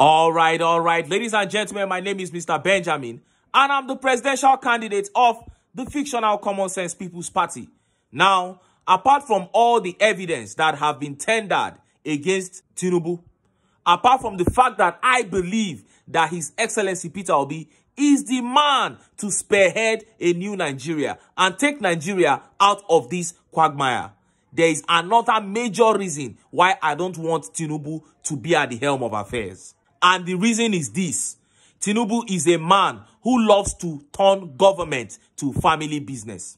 All right. Ladies and gentlemen, my name is Mr. Benjamin, and I'm the presidential candidate of the fictional Common Sense People's Party. Now, apart from all the evidence that have been tendered against TINUBU, apart from the fact that I believe that His Excellency Peter Obi is the man to spearhead a new Nigeria and take Nigeria out of this quagmire, there is another major reason why I don't want TINUBU to be at the helm of affairs. And the reason is this: TINUBU is a man who loves to turn government to family business.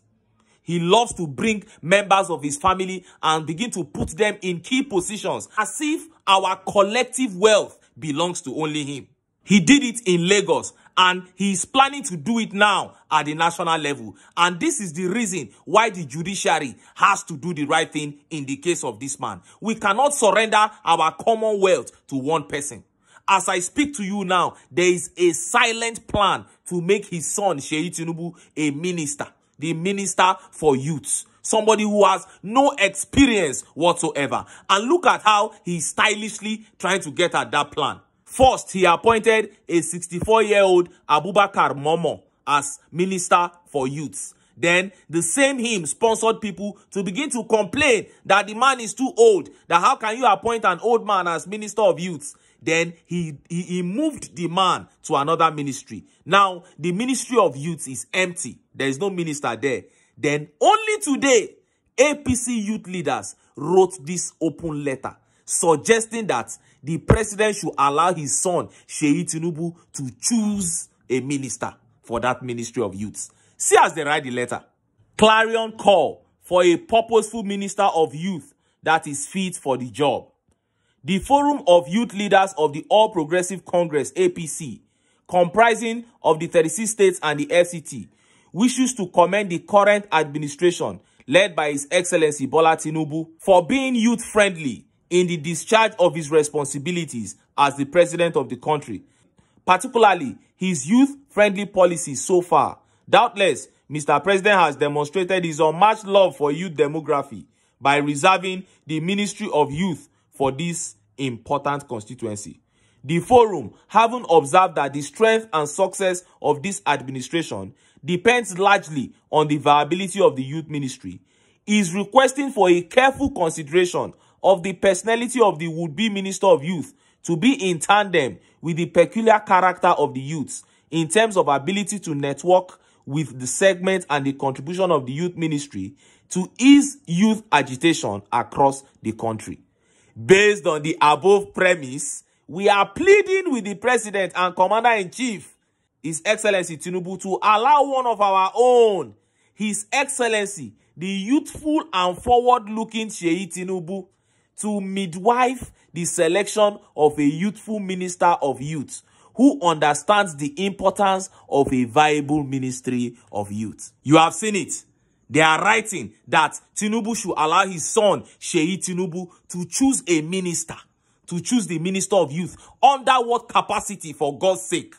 He loves to bring members of his family and begin to put them in key positions as if our collective wealth belongs to only him. He did it in Lagos, and he is planning to do it now at the national level. And this is the reason why the judiciary has to do the right thing in the case of this man. We cannot surrender our commonwealth to one person. As I speak to you now, there is a silent plan to make his son, Sheyi TINUBU, a minister. The Minister for Youth. Somebody who has no experience whatsoever. And look at how he's stylishly trying to get at that plan. First, he appointed a 64-year-old Abubakar Momo as Minister for Youth. Then, the same him sponsored people to begin to complain that the man is too old. That how can you appoint an old man as Minister of Youth? Then he moved the man to another ministry. Now, the Ministry of Youth is empty. There is no minister there. Then, only today, APC youth leaders wrote this open letter suggesting that the president should allow his son, Sheyi TINUBU, to choose a minister for that Ministry of Youth. See as they write the letter. Clarion call for a purposeful minister of youth that is fit for the job. The Forum of Youth Leaders of the All Progressive Congress, APC, comprising of the 36 states and the FCT, wishes to commend the current administration, led by His Excellency Bola TINUBU, for being youth-friendly in the discharge of his responsibilities as the president of the country, particularly his youth-friendly policies so far. Doubtless, Mr. President has demonstrated his unmatched love for youth demography by reserving the Ministry of Youth for this important constituency. The forum, having observed that the strength and success of this administration depends largely on the viability of the youth ministry, is requesting for a careful consideration of the personality of the would-be Minister of Youth to be in tandem with the peculiar character of the youths in terms of ability to network with the segment and the contribution of the youth ministry to ease youth agitation across the country. Based on the above premise, we are pleading with the President and Commander-in-Chief, His Excellency TINUBU, to allow one of our own, His Excellency, the youthful and forward-looking Sheyi TINUBU, to midwife the selection of a youthful Minister of Youth who understands the importance of a viable Ministry of Youth. You have seen it. They are writing that TINUBU should allow his son, Sheyi TINUBU, to choose a minister, to choose the Minister of Youth. Under what capacity, for God's sake?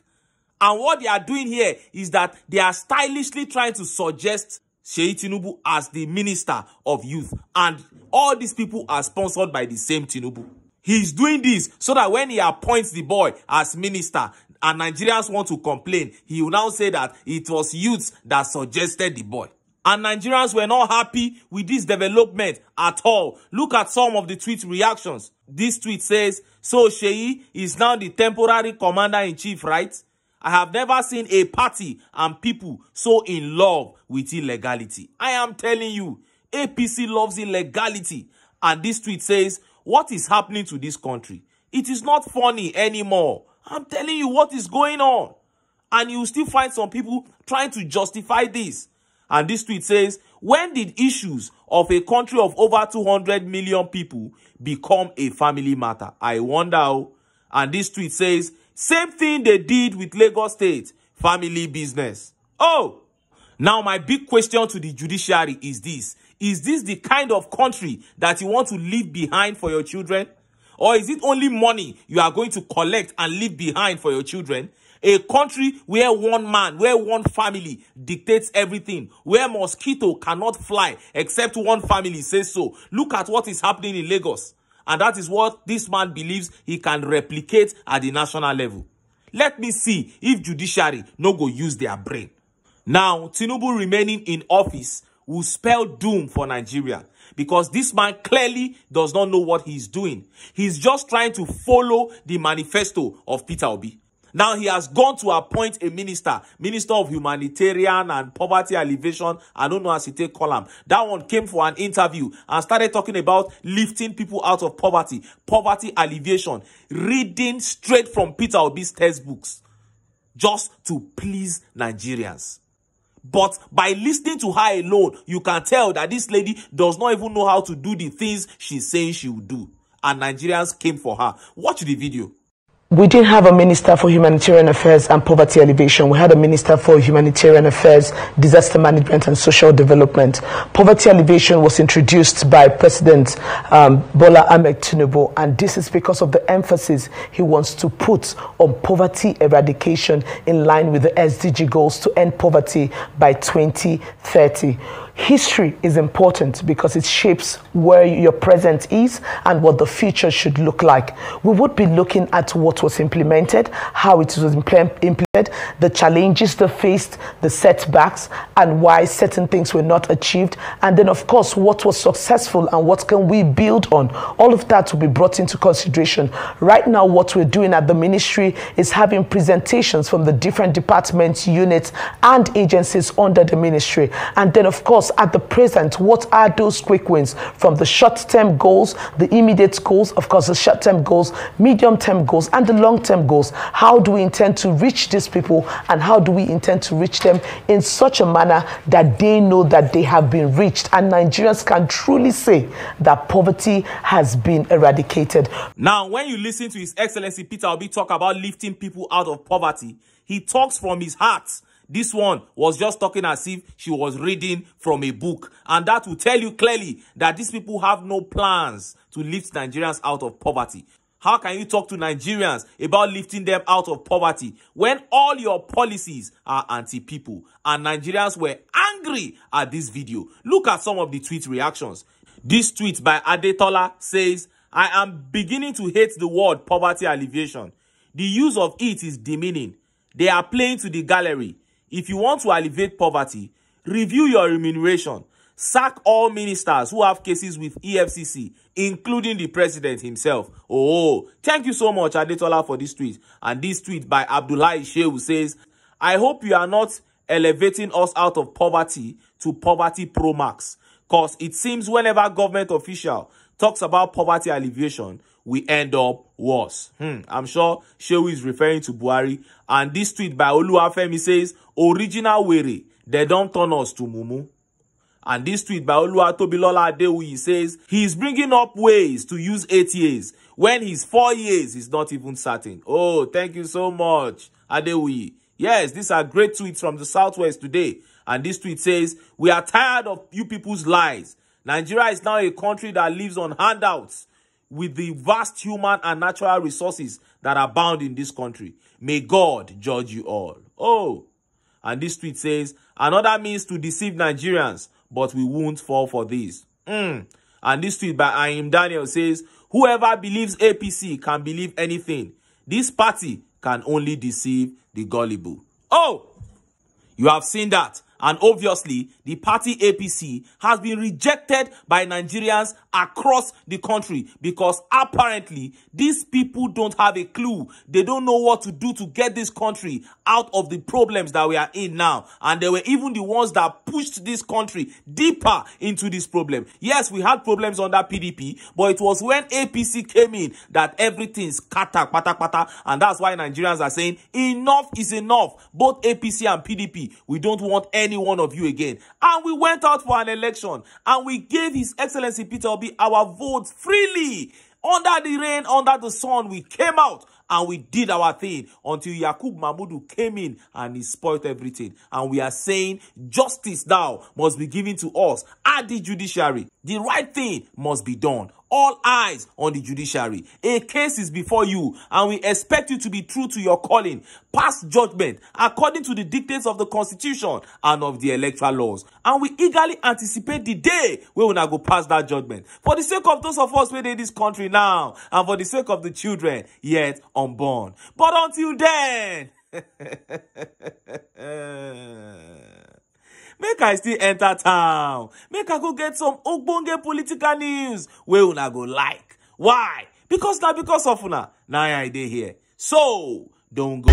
And what they are doing here is that they are stylishly trying to suggest Sheyi TINUBU as the Minister of Youth. And all these people are sponsored by the same TINUBU. He's doing this so that when he appoints the boy as minister and Nigerians want to complain, he will now say that it was youths that suggested the boy. And Nigerians were not happy with this development at all. Look at some of the tweet reactions. This tweet says, "So Sheyi is now the temporary commander-in-chief, right? I have never seen a party and people so in love with illegality." I am telling you, APC loves illegality. And this tweet says, "What is happening to this country? It is not funny anymore. I'm telling you what is going on." And you still find some people trying to justify this. And this tweet says, "When did issues of a country of over 200 million people become a family matter? I wonder." And this tweet says, "Same thing they did with Lagos State, family business." Oh, now my big question to the judiciary is this. Is this the kind of country that you want to leave behind for your children? Or is it only money you are going to collect and leave behind for your children? A country where one man, where one family dictates everything, where mosquito cannot fly except one family says so. Look at what is happening in Lagos. And that is what this man believes he can replicate at the national level. Let me see if judiciary no go use their brain. Now, TINUBU remaining in office will spell doom for Nigeria, because this man clearly does not know what he's doing. He's just trying to follow the manifesto of Peter Obi. Now he has gone to appoint a minister of humanitarian and poverty alleviation. I don't know as he take call him. That one came for an interview and started talking about lifting people out of poverty, poverty alleviation, reading straight from Peter Obi's textbooks, just to please Nigerians. But by listening to her alone, you can tell that this lady does not even know how to do the things she's saying she will do. And Nigerians came for her. Watch the video. We didn't have a minister for humanitarian affairs and poverty alleviation. We had a minister for humanitarian affairs, disaster management and social development. Poverty alleviation was introduced by President Bola Ahmed TINUBU, and this is because of the emphasis he wants to put on poverty eradication in line with the SDG goals to end poverty by 2030. History is important because it shapes where your present is and what the future should look like. We would be looking at what was implemented, how it was implemented, the challenges they faced, the setbacks, and why certain things were not achieved. And then, of course, what was successful and what can we build on. All of that will be brought into consideration. Right now, what we're doing at the ministry is having presentations from the different departments, units, and agencies under the ministry. And then, of course, at the present, what are those quick wins from the short-term goals, the immediate goals, of course, the short-term goals, medium-term goals, and the long-term goals? How do we intend to reach these people, and how do we intend to reach them in such a manner that they know that they have been reached and Nigerians can truly say that poverty has been eradicated? Now, when you listen to His Excellency Peter Obi talk about lifting people out of poverty, he talks from his heart. This one was just talking as if she was reading from a book. And that will tell you clearly that these people have no plans to lift Nigerians out of poverty. How can you talk to Nigerians about lifting them out of poverty when all your policies are anti-people? And Nigerians were angry at this video. Look at some of the tweet reactions. This tweet by Adetola says, "I am beginning to hate the word poverty alleviation. The use of it is demeaning. They are playing to the gallery. If you want to alleviate poverty, review your remuneration. Sack all ministers who have cases with EFCC, including the president himself." Oh, thank you so much, Adetola, for this tweet. And this tweet by Abdullahi Shehu says, "I hope you are not elevating us out of poverty to poverty pro max, because it seems whenever government official talks about poverty alleviation, we end up worse." I'm sure Shehu is referring to Buhari. And this tweet by Oluwafemi says, "Original Were, they don't turn us to Mumu." And this tweet by Oluwatobilola Adewuyi says, "He is bringing up ways to use 8 years when his 4 years is not even certain." Oh, thank you so much, Adewuyi. Yes, these are great tweets from the Southwest today. And this tweet says, "We are tired of you people's lies. Nigeria is now a country that lives on handouts with the vast human and natural resources that abound in this country. May God judge you all." Oh, and this tweet says, "Another means to deceive Nigerians, but we won't fall for this." And this tweet by Ayim Daniel says, "Whoever believes APC can believe anything. This party can only deceive the gullible." Oh, you have seen that. And obviously, the party APC has been rejected by Nigerians across the country because apparently these people don't have a clue. They don't know what to do to get this country out of the problems that we are in now. And they were even the ones that pushed this country deeper into this problem. Yes, we had problems under PDP, but it was when APC came in that everything scattered, pata. And that's why Nigerians are saying enough is enough. Both APC and PDP, we don't want any one of you again. And we went out for an election and we gave His Excellency Peter Obi our votes freely. Under the rain, under the sun, we came out and we did our thing until Yakub Mahmudu came in and he spoiled everything. And we are saying justice now must be given to us at the judiciary. The right thing must be done. all eyes on the judiciary. A case is before you, and we expect you to be true to your calling. Pass judgment according to the dictates of the Constitution and of the electoral laws. And we eagerly anticipate the day where we will go pass that judgment. For the sake of those of us who are in this country now, and for the sake of the children yet unborn. But until then, make I still enter town. Make I go get some ogbonge political news where una go like. Why? Because of una. Now I dey here. So, don't go.